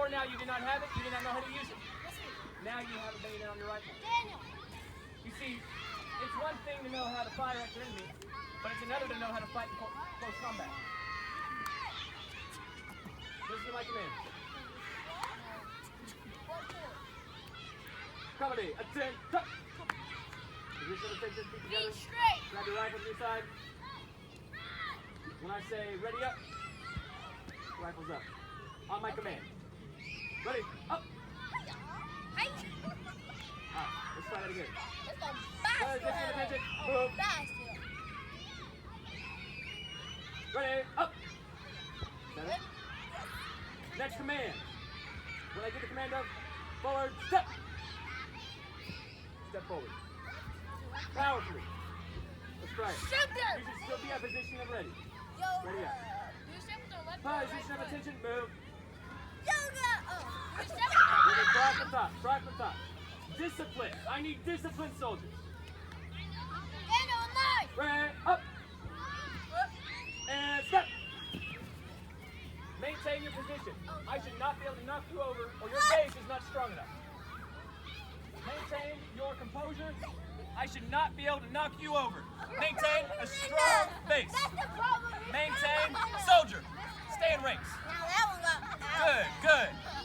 Before now, you did not have it. You did not know how to use it. Now you have a bayonet on your rifle. Daniel. You see, it's one thing to know how to fire at your enemy, but it's another to know how to fight in close combat. Listen to my command. Comedy, attend, tuck. Position of attention, feet together. Feet straight. Grab your rifle to your side. When I say ready up, rifles up. On my command. Ready, up. Hey. Alright, let's try that again. Let's go fast. Attention, Oh, move. fast. Ready, up. Set it. Good. Next command. When I give the command of forward, step. Step forward. Powerfully. Let's try it. Shoot there. You should still be at position and ready. Yoga. Ready up. Do you step with the left or the right Position of foot? attention, move. Yoga. Oh. Do you step We're with gonna try from the top. Try from the top. Discipline. I need disciplined soldiers. Daniel, line. Ready, up. And step. Maintain your position. I should not be able to knock you over, or your base is not strong enough. Maintain your composure. I should not be able to knock you over. Maintain a strong base. That's the problem. Maintain soldier. Stay in ranks. Now that one got out. Good, good.